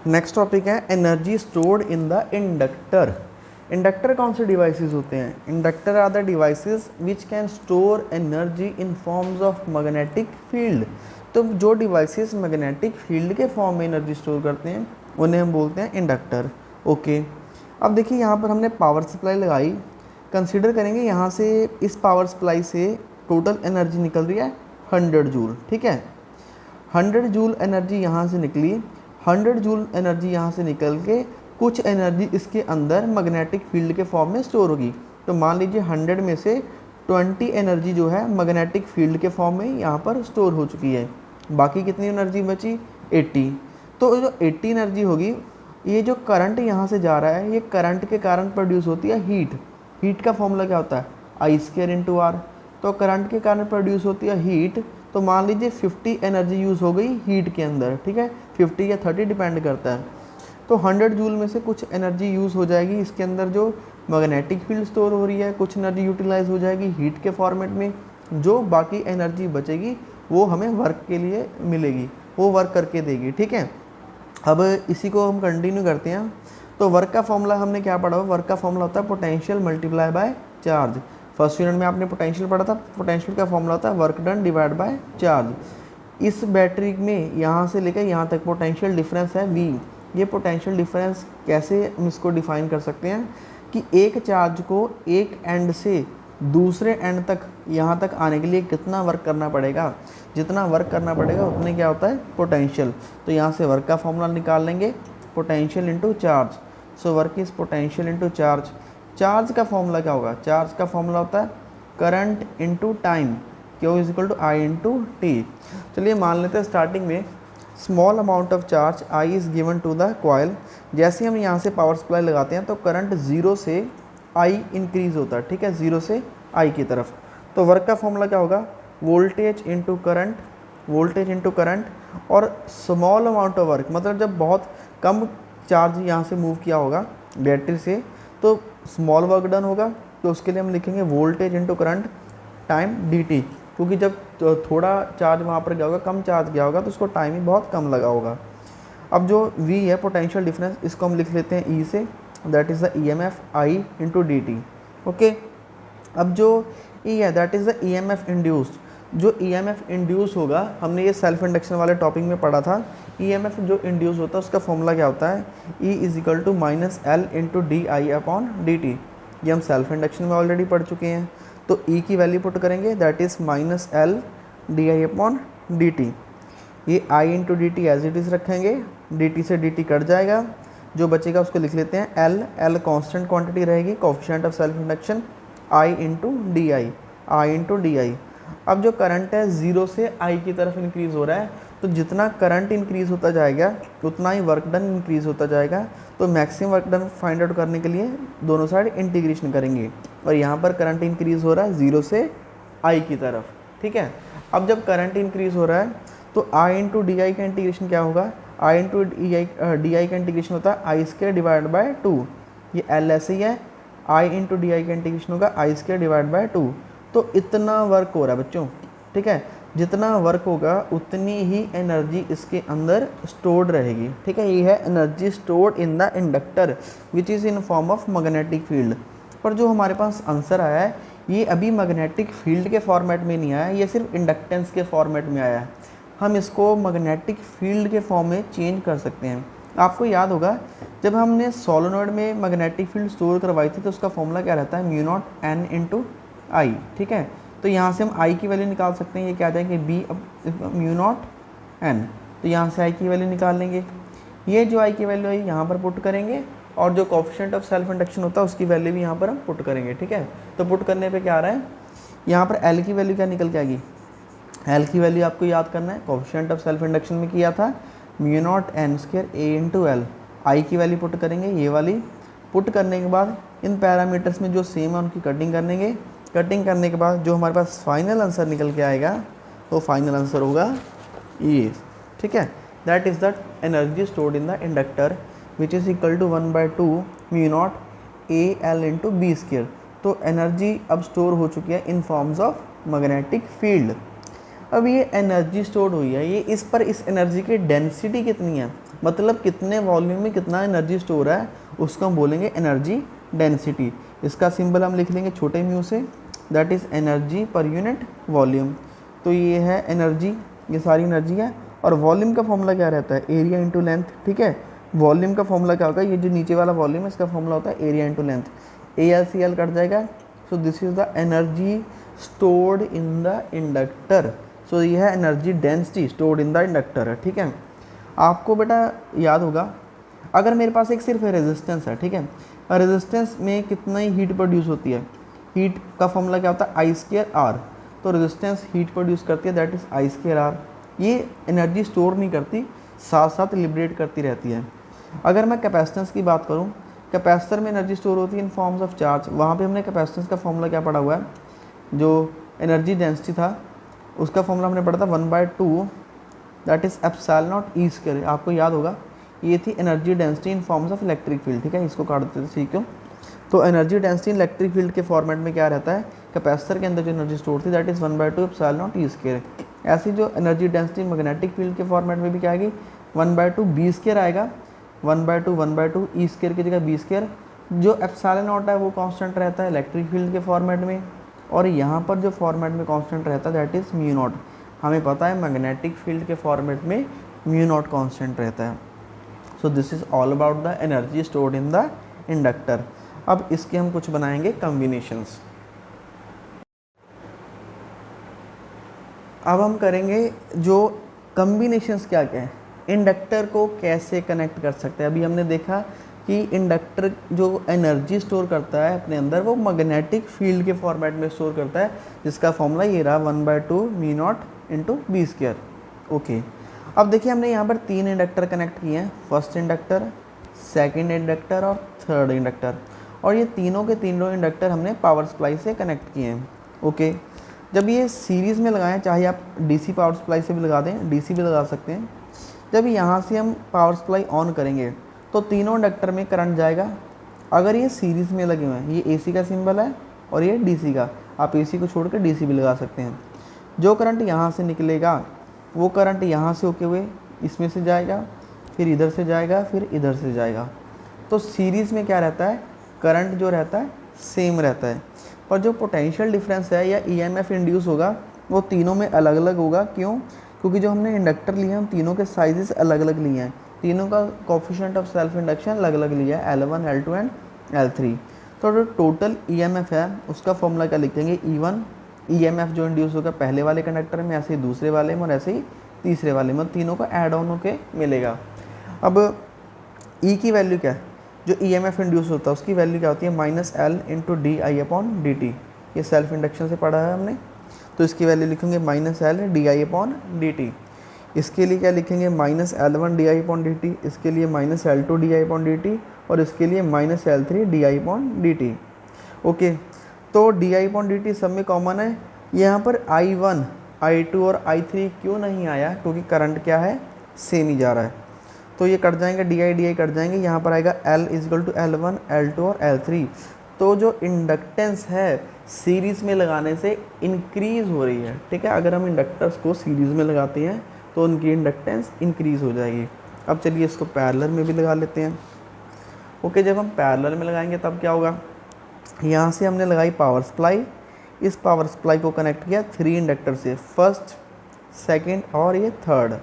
Next topic है energy stored in the inductor. Inductor कौन से डिवाइसेस होते हैं? Inductor are the devices which can store energy in forms of magnetic field. तो जो devices magnetic field के form में एनर्जी स्टोर करते हैं उन्हें हम बोलते हैं इंडक्टर। ओके, अब देखिए यहाँ पर हमने पावर सप्लाई लगाई। कंसिडर करेंगे यहाँ से इस पावर सप्लाई से टोटल एनर्जी निकल रही है 100 जूल। ठीक है, 100 जूल एनर्जी यहाँ से निकली। 100 जूल एनर्जी यहाँ से निकल के कुछ एनर्जी इसके अंदर मैग्नेटिक फील्ड के फॉर्म में स्टोर होगी। तो मान लीजिए 100 में से 20 एनर्जी जो है मैग्नेटिक फील्ड के फॉर्म में यहाँ पर स्टोर हो चुकी है। बाकी कितनी एनर्जी बची? 80। तो जो 80 एनर्जी होगी, ये जो करंट यहाँ से जा रहा है, ये करंट के कारण प्रोड्यूस होती है हीट। हीट का फॉर्मूला क्या होता है? I² × R। तो करंट के कारण प्रोड्यूस होती है हीट। तो मान लीजिए 50 एनर्जी यूज़ हो गई हीट के अंदर। ठीक है, 50 या 30 डिपेंड करता है। तो 100 जूल में से कुछ एनर्जी यूज़ हो जाएगी इसके अंदर जो मैग्नेटिक फील्ड स्टोर हो रही है, कुछ एनर्जी यूटिलाइज हो जाएगी हीट के फॉर्मेट में। जो बाकी एनर्जी बचेगी वो हमें वर्क के लिए मिलेगी, वो वर्क करके देगी। ठीक है, अब इसी को हम कंटिन्यू करते हैं। तो वर्क का फॉर्मूला हमने क्या पढ़ा? वर्क का फॉर्मूला होता है potential multiply by charge. First unit में आपने पोटेंशियल पढ़ा था। पोटेंशियल का फॉर्मूला होता है work done divide by charge. इस बैटरी में यहाँ से लेकर यहाँ तक पोटेंशियल डिफरेंस है V। ये पोटेंशियल डिफरेंस कैसे हम इसको डिफाइन कर सकते हैं कि एक चार्ज को एक एंड से दूसरे एंड तक यहाँ तक आने के लिए कितना वर्क करना पड़ेगा। जितना वर्क करना पड़ेगा उतने क्या होता है? पोटेंशियल। तो यहाँ से वर्क का फॉर्मूला निकाल लेंगे, potential into charge. So work is potential into charge. Charge का फॉर्मूला क्या होगा? चार्ज का फॉर्मूला होता है current into time, Q is equal to I into T. चलिए मान लेते हैं स्टार्टिंग में small amount of charge I is given to the coil. जैसे हम यहाँ से पावर सप्लाई लगाते हैं तो करंट 0 से I इंक्रीज़ होता है। ठीक है, 0 से I की तरफ। तो वर्क का फॉर्मूला क्या होगा? Voltage into current, voltage into current. और स्मॉल अमाउंट ऑफ वर्क मतलब जब बहुत कम चार्ज यहाँ से मूव किया होगा बैटरी से तो स्मॉल वर्क डन होगा। तो उसके लिए हम लिखेंगे voltage into current time dt, क्योंकि जब थोड़ा चार्ज वहाँ पर गया होगा, कम चार्ज गया होगा, तो उसको टाइम ही बहुत कम लगा होगा। अब जो V है पोटेंशियल डिफरेंस, इसको हम लिख लेते हैं E से, that is the EMF I into dt। Okay, अब जो E है that is the EMF induced. जो EMF इंड्यूस होगा, हमने ये सेल्फ इंडक्शन वाले टॉपिक में पढ़ा था। EMF जो इंड्यूस होता है उसका फॉर्मूला क्या होता है? E is equal to -L into DI/dt। ये हम सेल्फ इंडक्शन में ऑलरेडी पढ़ चुके हैं। तो E की वैल्यू पुट करेंगे, दैट इज़ -L DI/dt। ये I into D T as it is रखेंगे, dt से dt कट जाएगा, जो बचेगा उसको लिख लेते हैं L कांस्टेंट क्वांटिटी रहेगी, coefficient of self induction I into D I. अब जो करंट है 0 से I की तरफ इंक्रीज़ हो रहा है, तो जितना करंट इंक्रीज़ होता जाएगा उतना ही वर्क डन इंक्रीज़ होता जाएगा। तो maximum work done find out करने के लिए दोनों साइड इंटीग्रेशन करेंगे, और यहाँ पर करंट इंक्रीज़ हो रहा है 0 से I की तरफ। ठीक है, अब जब करंट इंक्रीज़ हो रहा है तो I इंटू डी आई का इंटीग्रेशन क्या होगा? I इंटू डी आई का इंटीग्रेशन होता है I² डिवाइड बाय 2। ये L ऐसे ही है, I इंटू डी आई का इंटीग्रेशन होगा I² डिवाइड बाय 2। तो इतना वर्क हो रहा है बच्चों। ठीक है, जितना वर्क होगा उतनी ही एनर्जी इसके अंदर स्टोर्ड रहेगी। ठीक है, ये है energy stored in the inductor which is in form of magnetic field. पर जो हमारे पास आंसर आया है ये अभी मैग्नेटिक फील्ड के फॉर्मेट में नहीं आया, ये सिर्फ इंडक्टेंस के फॉर्मेट में आया है। हम इसको मैग्नेटिक फील्ड के फॉर्म में चेंज कर सकते हैं। आपको याद होगा जब हमने सोलेनॉइड में मैग्नेटिक फील्ड स्टोर करवाई थी तो उसका फॉर्मूला क्या रहता है? μ0 n इंटू आई। ठीक है, तो यहाँ से हम I की वैल्यू निकाल सकते हैं। ये क्या आ जाएंगे? μ0 n। तो यहाँ से I की वैल्यू निकाल लेंगे। ये जो I की वैल्यू है यहाँ पर पुट करेंगे, और जो कोफिशिएंट ऑफ सेल्फ इंडक्शन होता है उसकी वैल्यू भी यहाँ पर हम पुट करेंगे। ठीक है, तो पुट करने पे क्या आ रहा है? यहाँ पर L की वैल्यू क्या निकल के आएगी? L की वैल्यू आपको याद करना है, कोफिशिएंट ऑफ सेल्फ इंडक्शन में किया था μ0 n² A into L। I की वैल्यू पुट करेंगे, ये वाली पुट करने के बाद इन पैरामीटर्स में जो सेम है उनकी कटिंग करेंगे। कटिंग करने के बाद जो हमारे पास फाइनल आंसर निकल के आएगा वो फाइनल आंसर होगा ये। ठीक है, that is the energy stored in the inductor which is equal to 1/2 μ0 AL into B²। तो एनर्जी अब स्टोर हो चुकी है in forms of magnetic field. अब ये एनर्जी स्टोर्ड हुई है, ये इस पर इस एनर्जी की डेंसिटी कितनी है मतलब कितने वॉल्यूम में कितना एनर्जी स्टोर है उसको हम बोलेंगे एनर्जी डेंसिटी। इसका सिंबल हम लिख लेंगे छोटे म्यू से, that is energy per unit volume. तो ये है एनर्जी, ये सारी एनर्जी है। और वॉल्यूम का फॉर्मूला क्या रहता है, एरिया इंटू लेंथ। ठीक है, वॉल्यूम का फॉर्मूला क्या होगा, ये जो नीचे वाला वॉल्यूम है इसका फॉर्मूला होता है area into length. AL/CL cut जाएगा। So this is the energy stored in the inductor. So ये है energy density stored in the inductor है। ठीक है, आपको बेटा याद होगा अगर मेरे पास एक सिर्फ रेजिस्टेंस है, ठीक है, रेजिस्टेंस में कितना ही हीट प्रोड्यूस होती है, हीट का फॉर्मूला क्या होता है I²R। तो रेजिस्टेंस हीट प्रोड्यूस करती है, दैट इज़ I²R। ये एनर्जी स्टोर नहीं करती, साथ साथ लिबरेट करती रहती है। अगर मैं कैपेसिटेंस की बात करूं, कैपेसिटर में एनर्जी स्टोर होती है इन फॉर्म्स ऑफ चार्ज। वहाँ पे हमने कैपेसिटेंस का फॉर्मूला क्या पढ़ा हुआ है, जो एनर्जी डेंसिटी था उसका फॉर्मूला हमने पढ़ा था 1/2 दैट इज़ ε0E²। आपको याद होगा ये थी energy density in forms of electric field. ठीक है, इसको काट देते थे, ठीक है। तो एनर्जी डेंसिटी इलेक्ट्रिक फील्ड के फॉर्मेट में क्या रहता है, कैपेसिटर के अंदर जो एनर्जी स्टोर थी दैट इज़ 1/2 ε0E²। ऐसी जो एनर्जी डेंसिटी मैग्नेटिक फील्ड के फॉर्मेट में भी क्या आएगी, 1/2 B² आएगा। 1/2 E² की जगह B²। जो ε0 है वो कांस्टेंट रहता है इलेक्ट्रिक फील्ड के फॉर्मेट में, और यहाँ पर जो फॉर्मेट में कांस्टेंट रहता है दैट इज़ μ0। हमें पता है मैग्नेटिक फील्ड के फॉर्मेट में μ0 कांस्टेंट रहता है। So this is all about the energy stored in the inductor. अब इसके हम कुछ बनाएंगे कॉम्बिनेशंस। अब हम करेंगे जो कॉम्बिनेशंस क्या क्या है, इंडक्टर को कैसे कनेक्ट कर सकते हैं। अभी हमने देखा कि इंडक्टर जो एनर्जी स्टोर करता है अपने अंदर वो मैग्नेटिक फील्ड के फॉर्मेट में स्टोर करता है, जिसका फॉर्मूला ये रहा 1/2 μ0 × B²। ओके, अब देखिए हमने यहाँ पर 3 इंडक्टर कनेक्ट किए हैं, फर्स्ट इंडक्टर, सेकंड इंडक्टर और थर्ड इंडक्टर। और ये तीनों के तीनों इंडक्टर हमने पावर सप्लाई से कनेक्ट किए हैं। ओके, जब ये सीरीज़ में लगाएं, चाहे आप DC पावर सप्लाई से भी लगा दें, DC भी लगा सकते हैं। जब यहाँ से हम पावर सप्लाई ऑन करेंगे तो तीनों इंडक्टर में करंट जाएगा। अगर ये सीरीज़ में लगे हुए हैं, ये AC का सिंबल है और ये DC का, आप AC को छोड़ कर DC भी लगा सकते हैं। जो करंट यहाँ से निकलेगा वो करंट यहाँ से होके हुए इसमें से जाएगा, फिर इधर से जाएगा, फिर इधर से जाएगा। तो सीरीज़ में क्या रहता है, करंट जो रहता है सेम रहता है, पर जो पोटेंशियल डिफरेंस है या EMF इंड्यूस होगा वो तीनों में अलग अलग होगा। क्यों? क्योंकि जो हमने इंडक्टर लिए हैं उन तीनों के साइजेस अलग अलग लिए हैं, तीनों का कोफिशिएंट ऑफ सेल्फ इंडक्शन अलग अलग लिया है, L1, L2 एंड L3। तो जो टोटल EMF है उसका फॉर्मूला क्या लिखेंगे, E1। EMF जो इंड्यूस होगा पहले वाले कंडक्टर में, ऐसे ही दूसरे वाले में और ऐसे ही तीसरे वाले में, तीनों को ऐड ऑन होके मिलेगा। अब E की वैल्यू क्या है, जो EMF इंड्यूस होता है उसकी वैल्यू क्या होती है, -L × dI/dt। ये सेल्फ इंडक्शन से पढ़ा है हमने, तो इसकी वैल्यू लिखेंगे -L dI/dt। इसके लिए क्या लिखेंगे, -L1 dI/dt, इसके लिए -L2 dI/dt और इसके लिए -L3 dI/dt। ओके, तो dI/dt सब में कॉमन है। यहाँ पर I1, I2 और I3 क्यों नहीं आया, क्योंकि करंट क्या है, सेम ही जा रहा है। तो ये कट जाएंगे, DI कट जाएंगे, यहाँ पर आएगा L = L1, L2 और L3। तो जो इंडक्टेंस है सीरीज़ में लगाने से इंक्रीज़ हो रही है। ठीक है, अगर हम इंडक्टर्स को सीरीज़ में लगाते हैं तो उनकी इंडक्टेंस इंक्रीज़ हो जाएगी। अब चलिए इसको पैरेलल में भी लगा लेते हैं। ओके, जब हम पैरेलल में लगाएंगे तब क्या होगा, यहाँ से हमने लगाई पावर सप्लाई, इस पावर सप्लाई को कनेक्ट किया 3 इंडक्टर से, फर्स्ट, सेकंड और ये थर्ड।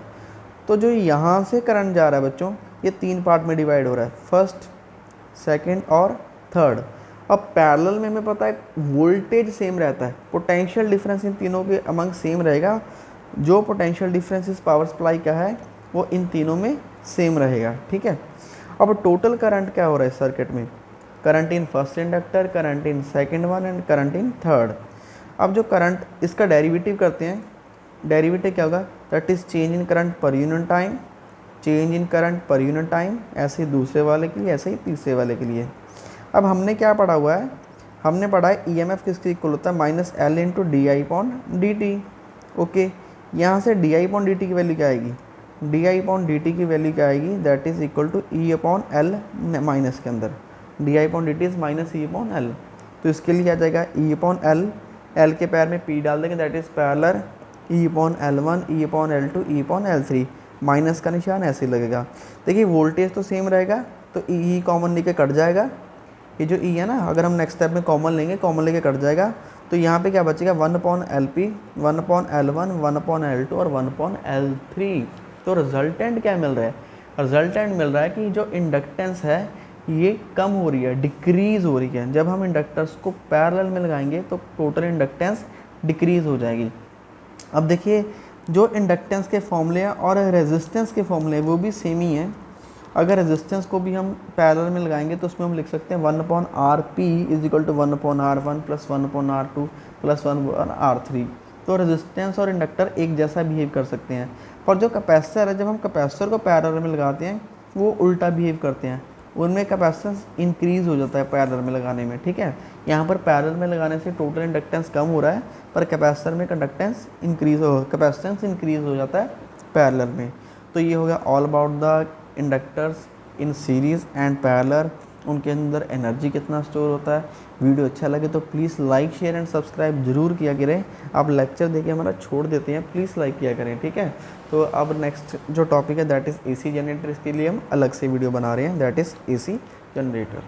तो जो यहाँ से करंट जा रहा है बच्चों, ये 3 पार्ट में डिवाइड हो रहा है, फर्स्ट, सेकंड और थर्ड। अब पैरेलल में हमें पता है वोल्टेज सेम रहता है, पोटेंशियल डिफरेंस इन तीनों के अमंग सेम रहेगा। जो पोटेंशियल डिफरेंस इस पावर सप्लाई का है वो इन तीनों में सेम रहेगा। ठीक है, अब टोटल करंट क्या हो रहा है इस सर्किट में, current in first inductor, current in second one and current in third. अब जो करंट, इसका डेरिवेटिव करते हैं, डेरिवेटिव क्या होगा, that is change in current per unit time, change in current per unit time, ऐसे ही दूसरे वाले के लिए, ऐसे ही तीसरे वाले के लिए। अब हमने क्या पढ़ा हुआ है, हमने पढ़ा है EMF किसके इक्वल होता है, -L × dI/dt। ओके, यहाँ से dI/dt की वैल्यू क्या आएगी, dI/dt की वैल्यू क्या आएगी, that is equal to E/L minus के अंदर, dI/dt इज़ -E/L। तो इसके लिए आ जाएगा E/L, L के पैर में P डाल देंगे, that is parallel, E/L1, E/L2, E/L3। Minus का निशान ऐसे लगेगा। देखिए वोल्टेज तो सेम रहेगा, तो ई कॉमन लेके कट जाएगा, ये जो ई है ना, अगर हम नेक्स्ट स्टेप में कॉमन लेके कट जाएगा, तो यहाँ पे क्या बचेगा 1/LP, 1/L1, 1/L2 और 1/L3। तो रिजल्टेंट क्या मिल रहा है? रिजल्टेंट मिल रहा है कि जो इंडक्टेंस है ये कम हो रही है, डिक्रीज़ हो रही है। जब हम इंडक्टर्स को पैरेलल में लगाएंगे तो टोटल इंडक्टेंस डिक्रीज़ हो जाएगी। अब देखिए जो इंडक्टेंस के फॉर्मूले हैं और रेजिस्टेंस के फॉर्मूले वो भी सेम ही हैं। अगर रेजिस्टेंस को भी हम पैरेलल में लगाएंगे तो उसमें हम लिख सकते हैं 1/RP is equal to 1/R1 plus 1/R2 plus 1/R3। तो रेजिस्टेंस और इंडक्टर एक जैसा बिहेव कर सकते हैं, पर जो कैपेसिटर है, जब हम कैपेसिटर को पैरेलल में लगाते हैं वो उल्टा बिहेव करते हैं, उनमें कैपेसिटेंस इंक्रीज़ हो जाता है पैरेलल में लगाने में। ठीक है, यहाँ पर पैरेलल में लगाने से टोटल इंडक्टेंस कम हो रहा है, पर कैपेसिटर में कैपेसिटेंस इंक्रीज़ हो जाता है पैरेलल में। तो ये हो गया all about the inductors in series and parallel, उनके अंदर एनर्जी कितना स्टोर होता है। वीडियो अच्छा लगे तो please like share and subscribe जरूर किया करें। आप लेक्चर देके हमारा छोड़ देते हैं, प्लीज़ लाइक किया करें। ठीक है, तो अब नेक्स्ट जो टॉपिक है दैट इज़ एसी जनरेटर, इसके लिए हम अलग से वीडियो बना रहे हैं, दैट इज़ एसी जनरेटर।